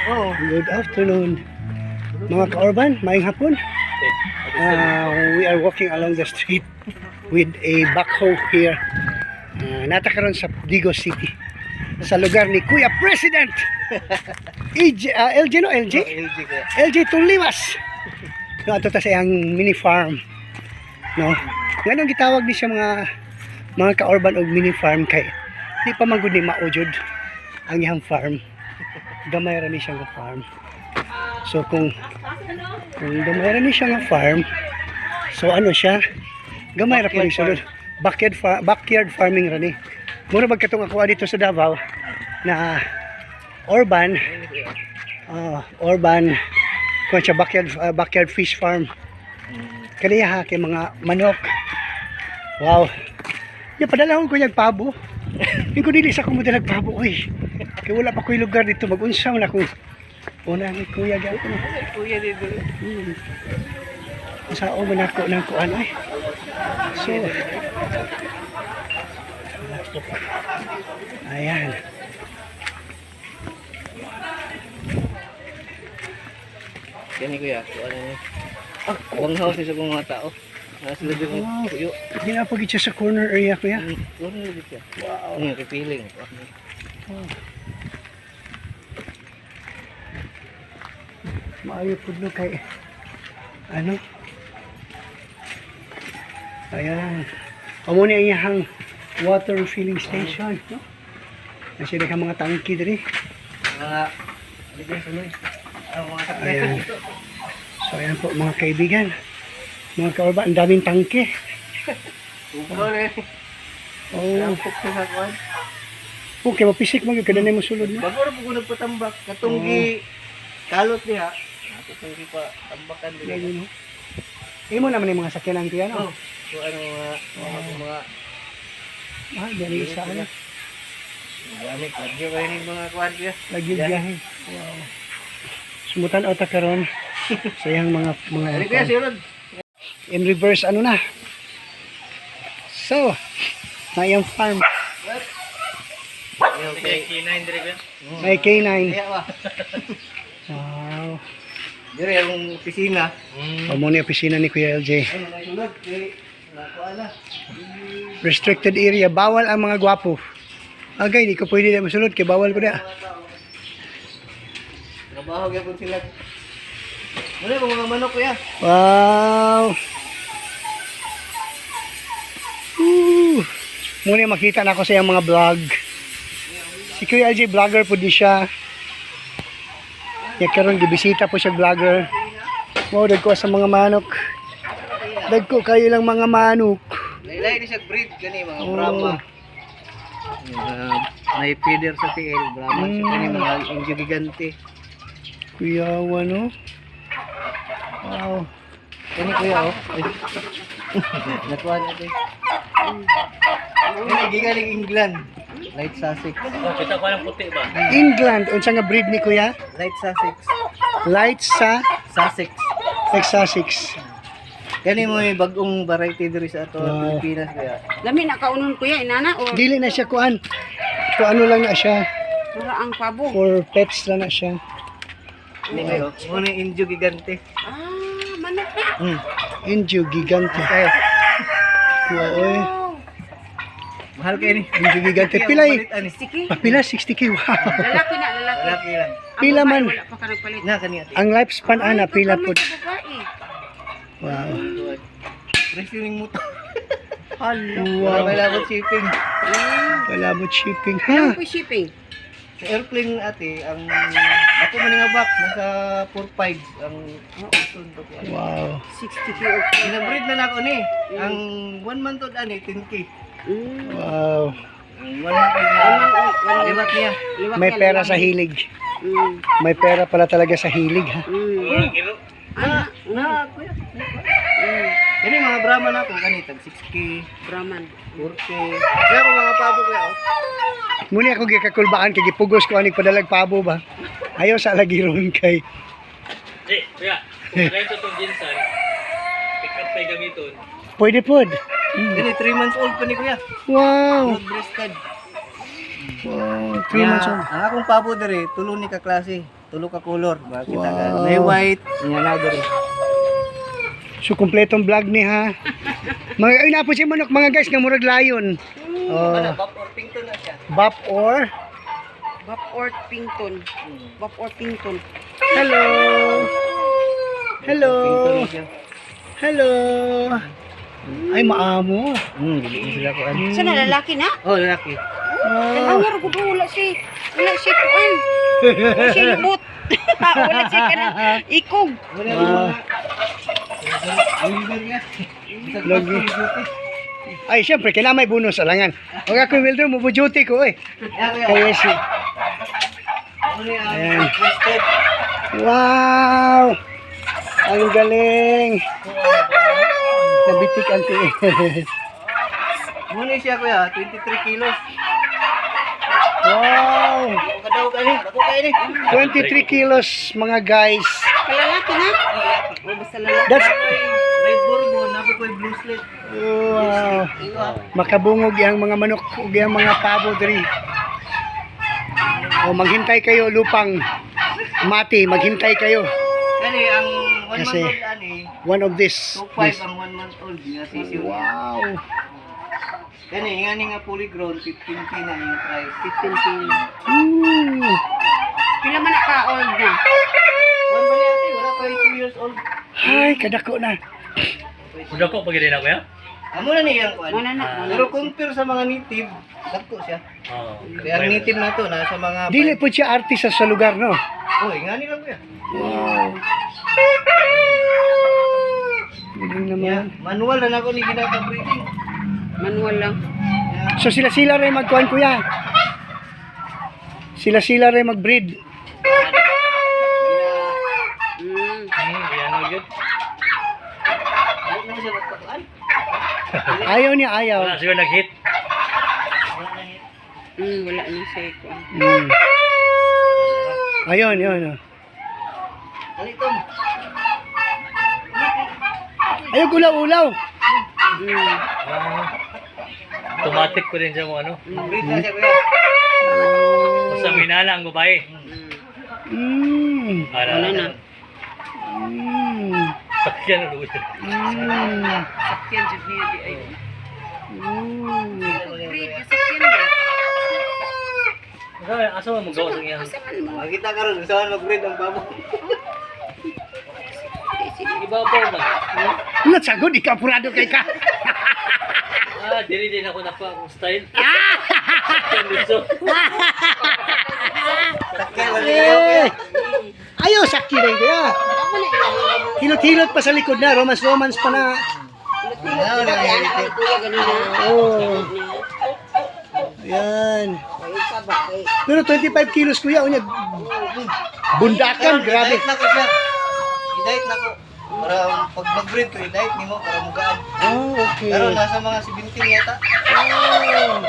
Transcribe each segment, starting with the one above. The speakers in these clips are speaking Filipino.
Oh. Good afternoon. Mga ka-urban, maayong hapon. We are walking along the street with a backhoe here. Natakaroon sa Digos City. Sa lugar ni Kuya President! LJ no? LJ? LG kaya. LJ Tulimas! No, ato ta sa iyang mini farm. No? Ganun gitawag ni siya mga ka-urban og mini farm kay di pa man gud ni maujod ang iyang farm. Gamay ra ni siya nga farm. So kung gamay ra ni siya nga farm, so ano siya? Gamay ra pa ni sulod. Backyard farming ra ni. Mura magkatong ako dito sa Davao na urban kung siya backyard fish farm. Kaniya ha kay mga manok. Wow. Ya padalahon ko yung pabo. Hindi ko dili sa kung madalag pabo oy. Kaya wala pa ko'y lugar dito mag-unsa na kung una ni kuya gawin. Kuya dito. Sao man ako ng kuan ay. So ayan. Yan ni kuya. Ano ni? Wang house sa mga tao. Sila dito. Kuyo. Hindi na pag siya sa corner area kuya. Corner dito. Wow. Repealing. Oh. Maayo po no kay ano? Ayan. Amo ni ang iyang water filling station, no? Nasa ka mga tangki diri. Mga ligay sa loy. Mga sakyan Ayan. dito. So ayan po mga kaibigan. Mga kaurba, ang daming tangke. Ubol eh. Oh, Puk sa kwan. okay, mapisik mo yung kananay mo sulod na. Bago ra po ko nagpatambak. Katunggi kalot niya. Ako tunggi pa tambakan din. Yan yun, no? Imo naman yung mga sakyanan ko yan, Oh. no? So ano mga Ah, dali isa, ano? gamit lagyo kayo ng mga kwan niya. Lagi biyahe. Wow. Sumutan o takaron sa iyang mga Ano kaya sirod? in reverse ano na. So, na iyang farm. Okay. K9 dire ka. May K9. Kaya ba? Wow. Dire ang opisina. Amo ni opisina ni Kuya LJ. Ano na sulod kay nakuha. Restricted area. Bawal ang mga gwapo. Agay, di ko pwede na masulod kay bawal ko na. Trabaho gyapon sila. Wala ko mga manok kuya. Wow. Muna makita na ako sa iyang mga vlog. Si Kuya LJ vlogger po di siya. Kaya karon gibisita po siya vlogger. Mo dagko sa mga manok. Dagko kayo lang mga manok. Lain ni siya breed gani mga Oh. Brahma. May feeder sa TL Brahma sa kani mga injo gigante. Kuya ano? Wow. Kani kuya oh. Nakuha natin. Kani gigaling England. Light Sussex. Kita ko lang puti ba? England unsa nga breed ni Kuya? Light Sussex. Light sa Sussex. Texas 6. Kani mo may bagong variety diri sa ato Wow. Pilipinas kuya. Lami na kaunon kuya inana or Dili na siya kuan. Kung ano lang na siya. para ang pabo. For pets lang na siya. Ini kayo. Muna yung injo gigante. Manok na. Indio gigante. Kayo. Wow, oy. Mahal kayo ni. Indio gigante. Pilay. Siki. Pila 60k. Wow. Lalaki na, lalaki. Malaki lang. Ang Pila babae, man. Wala pa ka nagpalit. Na kaniya. Ang lifespan ana pila po. Babae. Wow. Resuning mo to. Hello. Wala Wow. lang shipping. Wala mo shipping Ano ha. po shipping? Sa airplane ate, ang ako man nga box nasa 4.5 ang sundo ko. Wow. 60k. Inabreed na ako ni. Ang 1 month old ani 10k. Wow. Ang 1 month old na liwat niya. May pera sa hilig. May pera pala talaga sa hilig ha. Na kuya. Kani mga Brahman ako kani tag 6k, Brahman. 4k. Kaya ko mga pabo kuya. Muni ako gikakulbaan kay gipugos ko aning padalag pabo ba. Ayaw sa lagi ron kay. Kuya, kung ganito itong ginsan, pick up tayo gamiton. Pwede pod. Kani 3 months old pa ni kuya. Wow. Blood breasted. Wow. 3 months old. Ang akong pabo dere, tulo ni ka klase. tulo ka color. Makita ka. Wow. May white, nga na diri. So kompletong vlog ni ha. Mga ay na po si manok mga guys nga murag lion. Ano, Oh, bap or pink to na siya. bap or Bap or Pington. Bap or Pington. hello. Hello. Pink to na siya. Hello. Ay maamo. Dili ko sila kuan. Sana lalaki na? Oh, lalaki. Oh. Ang nga ko wala si kuan. Wala si libot. Wala si kana ikog. Wala Wow. Lagi. Ay, siyempre, kailangan may bonus alangan. Huwag ako wilder, mubuduty ko eh. Kaya si... Ayan. Wow! Ang galing! Nabitik ang tiis. Muna siya kuya, 23 kilos. Wow! Kadaw ka ni, ako kayo ni. 23 kilos, mga guys. Lalaki na? O basta lalaki. That's... Red Bourbon, napo ko yung blue slit. Wow! Makabungog yung mga manok ug yung mga pabo diri. O maghintay kayo lupang mati, maghintay kayo. Kani ang 1 Kasi- month old ani, One of this. 2.5 ang 1 month old nga sisiw. Wow. Kani nga nga fully grown 15k na yung price. 15 kilo. Ooh. Pila man na ka old na? One ba niya ate? Wala pa 2 years old. Ay, kadako na. Udah ko pagin na kuya? Amo na niya kuan. Muna na. Pero compare sa mga native, dagko siya. Oo. Kaya ang native na to na sa mga Dili po siya artista sa lugar, no? Oy, nga nilang kuya. Wow. Galing naman. Yeah, manual na ako ni ginapa-breeding. Manual lang. So sila-sila rin magkuhan kuya. Sila-sila rin mag-breed. Yan mo yun. Ay, na siya magpakuan. Ayaw niya, ayaw. Wala siguro nag-hit. Wala na siya kuan. Mm. Ayun, yun. Oh. Ano ito? Ayaw ulaw-ulaw. Automatic ko rin siya mo ano. Breed na siya kuya. Basta minala ang babae. Mm. Para Wala na. Mm. sakyan na luwi. Mm. Sakyan jud niya di ay. Mm. Breed yung sakyan niya. Asa mo magawa sa iyang? Makita ka ron, saan mag-breed ang babo. Ibabaw ba? Wala sagod, ikapurado kay ka. Dili din ako nakuha akong style. Sakyan dito. Sakyan na Eh. Ayaw, sakti rin kaya. Hilot-hilot pa sa likod na, romance-romance pa na. Oh. Ayan. Pero 25 kilos kuya, unya. Bundakan, grabe. I-diet na ko siya. I-diet na ko. Para pag mag-breed ko, i-diet ni mo para mugaan. Oh, okay. Pero nasa mga 17 yata. Oh.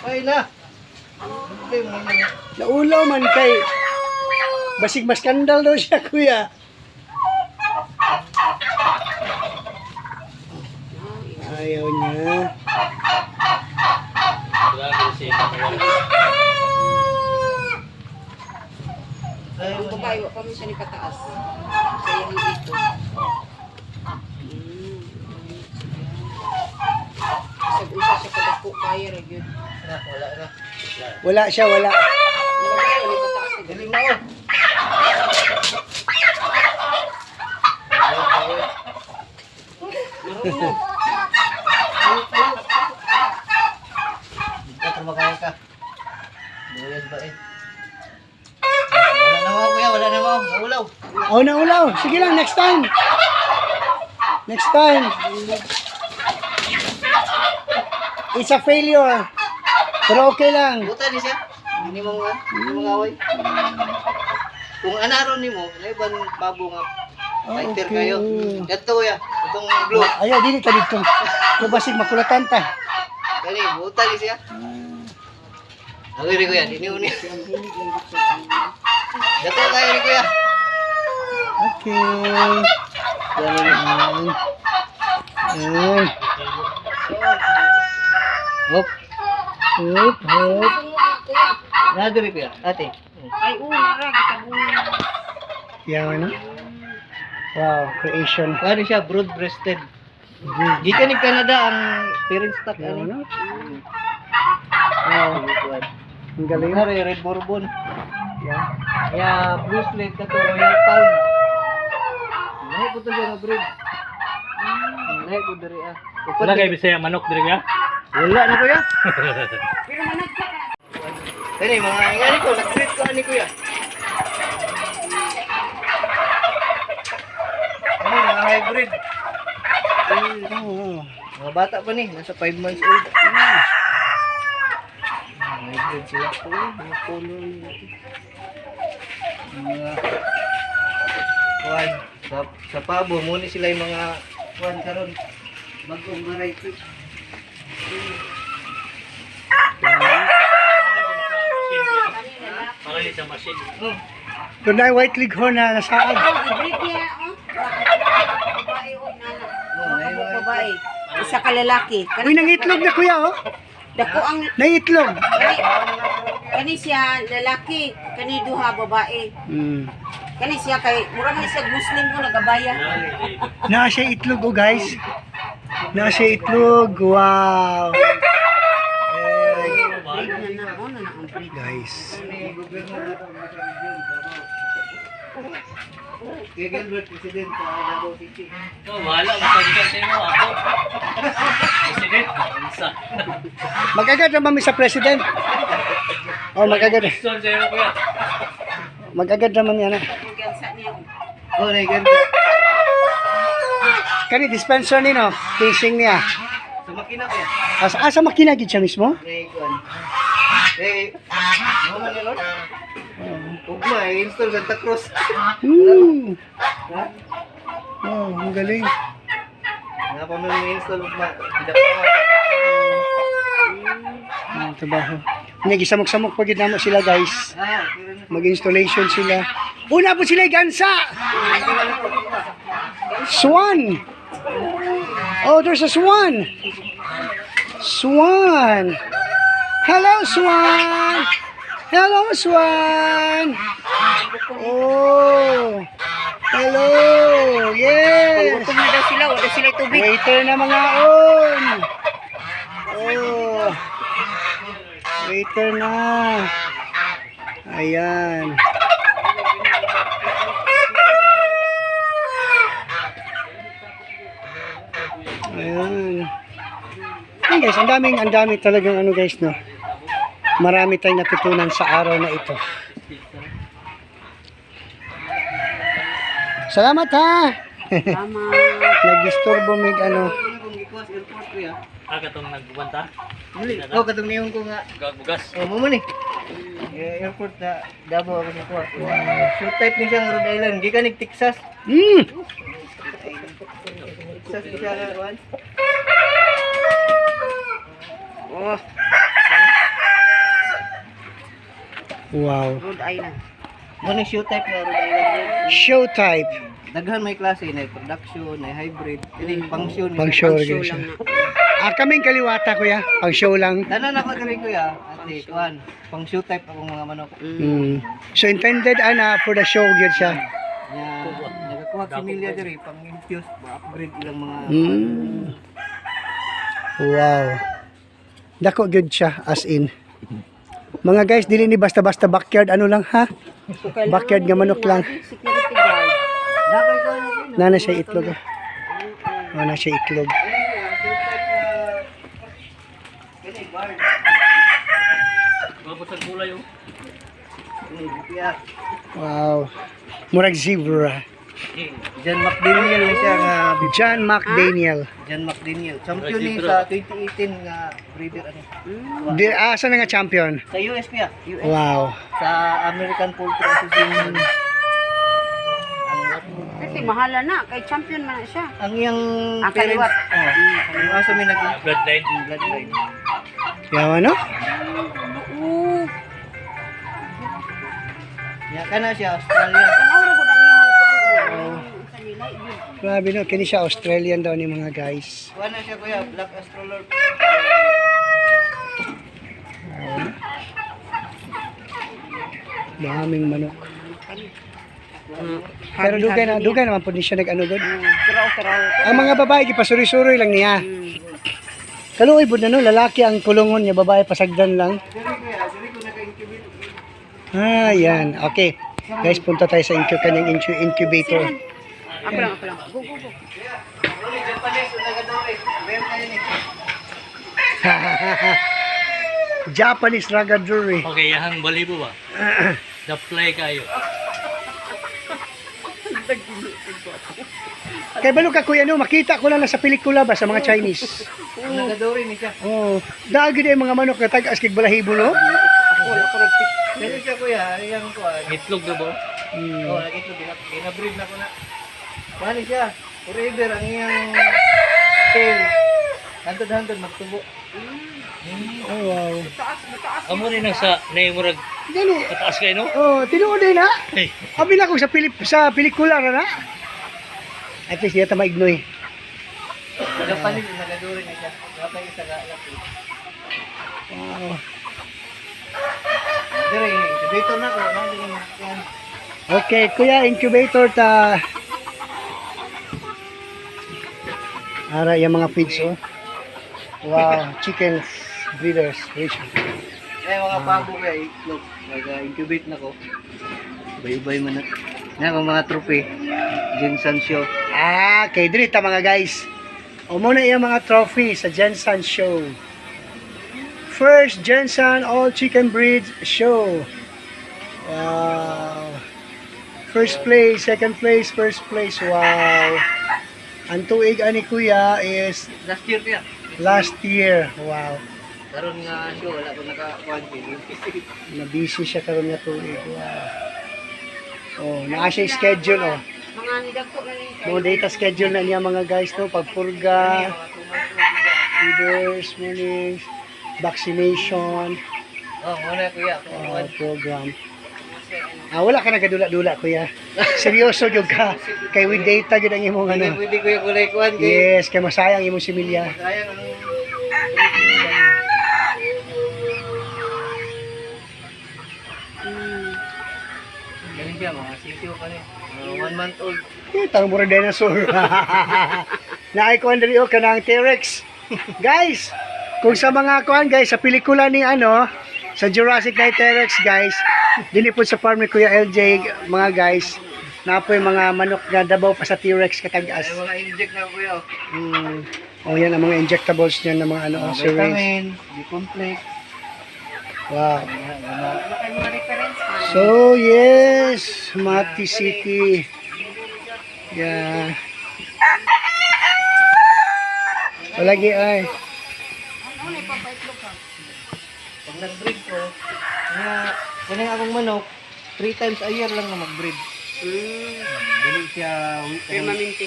Ay na. Okay, mo na. Naulaw man kay basig mas skandal daw siya kuya. Ayaw niya. Grabe si Ay, Ang babae, wa pa mo siya ni kataas. Sa iyang ito. Sa siya kadako kaya ra gyud. wala na. Wala siya, wala. Ang babae ni kataas ni Galing na oh. marunong. Ito magkaya ka. Doyan ba eh. Wala na mo kuya, wala na mo. Naulaw. Oh, naulaw. Sige lang, next time. Next time. It's a failure. Pero okay lang. Buta ni siya. Hindi mo nga. Hindi mo nga away. Kung anaron ni mo, naiban babo nga. Fighter Okay. kayo. Ito kuya. Itong blue. Ayaw, dili ta dito. Ito basig makulatan ta. Kani, buta ni siya. Ako rin kuya, diniuni. Dato kayo ni kuya. Okay. Ayan. Ayan. Hop. Hop, hop. Nadiri kuya, ate. Ay, ra, kitabungan. Yan, ano? Wow, creation. Ano siya, broad-breasted. Gikan ni Canada ang parent stock Yan, ano. ano? Wow, ang galing. Nga red bourbon. Yan. Ya, blue slate ka to, royal pal. Lahi ko to siya nga breed. Lahi ko diri ah. Wala kayo Bisaya manok diri ya? Wala na kuya. Pero managka ka. Kani mga ngani ko, nag-breed ko ani kuya. Ano mga hybrid? Oo. Mga bata pa ni, nasa 5 months old. Hybrid sila po, mga color. Mga kuwan, sa pabo, muna sila yung mga kuwan karon. Bagong variety. Para ni sa machine. Oh, Doon na yung white leghorn na nasaad. I-break niya, oh. Babae, oh, nana. Kabuk babae. Isa ka lalaki. Uy, nangitlog na kuya, oh. Dako ang Nangitlog. kani siya lalaki, kani duha babae. Kani siya kay mura man siya Muslim ko nagabaya. Naa siya itlog, oh guys. Naa siya itlog. Wow. Guys. Kaya Gilbert, President sa Davao City. Oh, wala masagdan sa imo ako. President, isa. Mag-agad naman sa president. Oh, mag-agad. Question sa imo kuya. Mag-agad naman yan. Gansa niya. Oh, Gilbert. Kani dispenser ni no, casing niya. Sa makina kaya. Asa makina gid siya mismo? Kuwan. Mo man ni Lord? Ugma, install Santa Cruz. Ha? Oh, ang galing. Nga pa may install ugma. Tidak pa. Trabaho. Nya gisamok-samok pa gid namo sila guys. Ah, Mag-installation sila. Una po sila gansa. Swan. Oh, there's a swan. Swan. Hello, swan. Hello, swan. Oh. Hello. Yes. Gutom na daw sila, wala sila tubig. Waiter na mga on. Oh. Waiter na. Ayan. Ayan. Hey guys, ang dami talagang ano guys no. Marami tayong natutunan sa araw na ito. Salamat ha. Tama. Nag-disturbo mig ano. kung gikuas airport kuya. Katong nagbubanta. Oh, katong niyon ko nga. Bugas. Oh, mo ni. Airport na Davao ako ni kuha. Shoot type ni siya ng Rhode Island. Gikan ni Texas. Texas ni siya nga kuwan. Oh, Wow. Rhode Island. Mo ni shoot type na Rhode Island. Show type. Daghan may klase na production, na hybrid, ini function. Pang show Show guys. lang na. Kaming kaliwata kuya. Pang show lang. Tanan ako diri kuya. Ate, kuan. Pang shoot type akong mga manok. So intended ana for the show gyud siya. Nya nagakuha si Milia diri pang infuse, upgrade ilang mga Wow. Dako gyud siya as in. Mga guys, dili ni basta-basta backyard ano lang ha. Backyard nga manok lang. Security guard. Nakay ko na. Nana siya itlog. Nana siya itlog. Kini guard. Babot sa gulay yung. Ini kuya. Wow. Murag zebra. John McDaniel ni siya nga John McDaniel. John McDaniel. Champion ni sa 2018 nga breeder ano. Di asa na nga champion. Sa US kuya. US. Wow. Sa American Poultry Association. Kasi mahala na, kay champion man na siya. Ang iyang Ang kaliwat. ang aso may Bloodline. bloodline. Yawa no? Oo. Ya kana siya Australia. Kanaw ra gud ang iyang kuan. Sa nila yun. Grabe no, kini siya Australian daw ni mga guys. Kuha na siya kuya, Black Astrolord. Daming manok. Pero dugay naman po di siya nag-ano god. Karaw-karaw. Ang mga babae gipasuri-suri lang niya. Kaluoy po na no, lalaki ang kulungon niya, babae pasagdan lang. Ah, yan. Okay. Guys, punta tayo sa kanyang incubator. Ako lang. Go. Japanese ragaduri. Okay, yahang balibo ba? Daplay kayo. Kay balo ka kuya no, makita ko lang na sa pelikula ba sa mga Chinese. Nagadori ni siya. Oh, dagi na yung mga manok na tag-as kig balahibo no. Pero siya kuya, yung kuan. Itlog na ba? Oh, nag-itlog binabreed na ko na. Kuan ni siya. Forever ang iyang tail. Hantod magtubo. Oh, wow. Amo rin ang sa naimurag Gani. pataas kayo, no? Oh, tinuod din ha. Hey, Abi na ko sa pelikula ra na. At least yata maignoy. Nagapanig, nagadori ni siya. Napay isa ka laki. Wow. Dire, incubator na ko. Yan. Okay, kuya, incubator ta. Ara yung mga pigs oh. Wow, chicken breeders ratio. Eh, mga pabo kaya itlog. Nag-incubate na ko. Bay-bay man na. Yan ang mga trophy. Jensen Show. Ah, kay drita mga guys. O muna yung mga trophy sa Jensen Show. First Jensen All Chicken Breed Show. Wow. First place, second place, first place. Wow. Ang tuig ani kuya is Last year niya. last year. Wow. Karon nga show, wala ko naka-1 Na-busy siya karon nga tuig. Wow. Oh, naa siya schedule oh. Mga nidagko na ni. Mga data schedule na niya mga guys no, pagpurga, feeders, mornings, vaccination, Oh, muna kuya. program. Wala ka nagadula-dula kuya. Seryoso jud ka. Kay with data jud ang imong Hindi ano. pwede kuya kulay kuhan kay. Yes, kay masayang imong similya. Sayang ang Ganun siya, mga sisiyo pa niya. 1 month old. Tarong mura dinosaur. Naay ko diri o kanang T-Rex. Guys, kung sa mga kuan guys, sa pelikula ni ano, sa Jurassic Night T-Rex guys, dili po sa farm ni Kuya LJ mga guys, na po yung mga manok na dabaw pa sa T-Rex katagas. Ay, mga inject na kuya. Oh, yan ang mga injectables niya ng mga ano, syringe. Vitamin, B-complex. Wow. Baka mga reference man. So, yes, Mati City. Yeah. Palagi ay. Pag nag-breed ko, kanya akong manok, 3 times a year lang na mag-breed. Dili siya Permanente.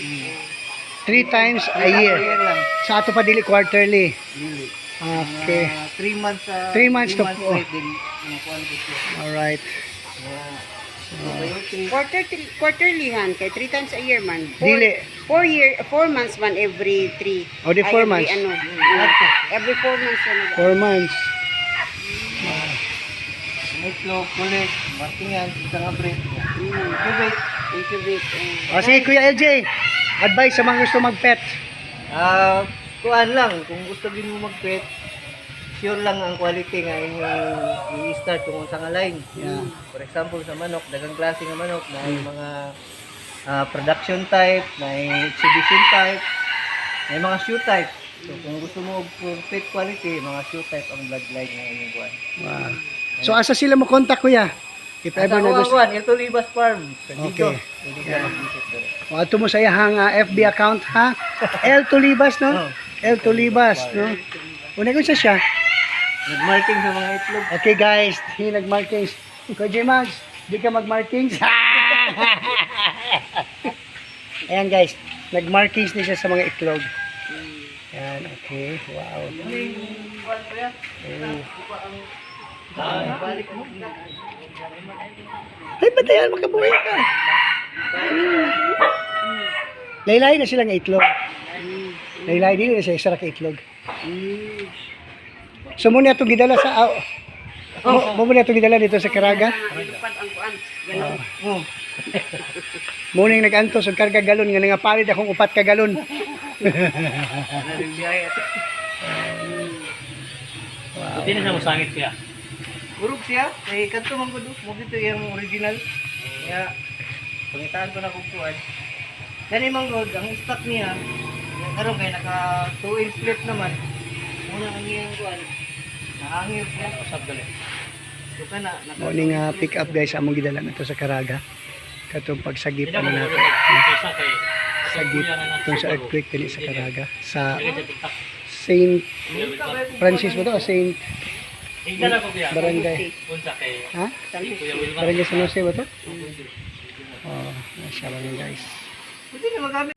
3 times a year. lang. Sa ato pa dili quarterly. Dili. Okay. 3 months 3 months to po. wait din nakuha ko siya. Alright. Quarterly han kay 3 times a year man. Dili. 4 months man every 3. O di 4 months. Ano, every 4 months yan. 4 months. Itlog, kulit, martingan, isang breed. Incubate. O sige Kuya LJ, advice sa mga gusto mag-pet. Kuan lang, kung gusto din mo mag-pet, sure lang ang quality nga inyong i-start kung sa nga line. Yeah. For example, sa manok, dagang klase nga manok, na yung mga production type, na yung exhibition type, na yung mga shoe type. So, kung gusto mo for pet quality, mga shoe type ang bloodline nga inyong kuan. Wow. So asa sila mo contact kuya? If ever na gusto. Kuan, ito Libas Farm. Sa Okay. Digo. Pwede ka mag-visit doon. O ato mo sa iyang FB account ha. L Tulibas no? Oh. L Tulibas no? Una ko siya. Nag-marking sa mga itlog. Okay guys, nag-markings. Kuya J Max, di ka mag-markings. Ayan guys, nag-markings na siya sa mga itlog. Yan, okay. Wow. Kuan ko yan. Balik mo. Ay, batayan, makabuhay ka. Laylay na sila ng itlog. Laylay, di na siya isa ka itlog. So muna itong gidala sa Mo na itong gidala dito sa Caraga. Lupad ang kuan. Galon. Oh. Mo ning nag-antos og karga galon nga nga palit akong 4 ka galon. Nalibiyaya. Hindi na siya masangit siya. Urog siya. Kay kanto man gud mo dito yung original. Kaya pangitaan ko na kung kuan. Kani man gud ang stock niya. Karon kay naka 2-inch flip naman. Muna ang iyang kuan. Nahangil siya. Usap gali. So kana Mo ning pick up guys among gidala nato sa Caraga. Katong pagsagip Hindi ano na nato. isa kay Sagip tong sa earthquake dili sa Caraga. Sa Dili siya tingtak. Saint Francis mo to, Saint Tingnan ako kuya. Barangay. Unsa kay Ha? Kuya Wilma. Barangay San Jose ba to? Oh, siya lang yun guys. Pwede na magamit.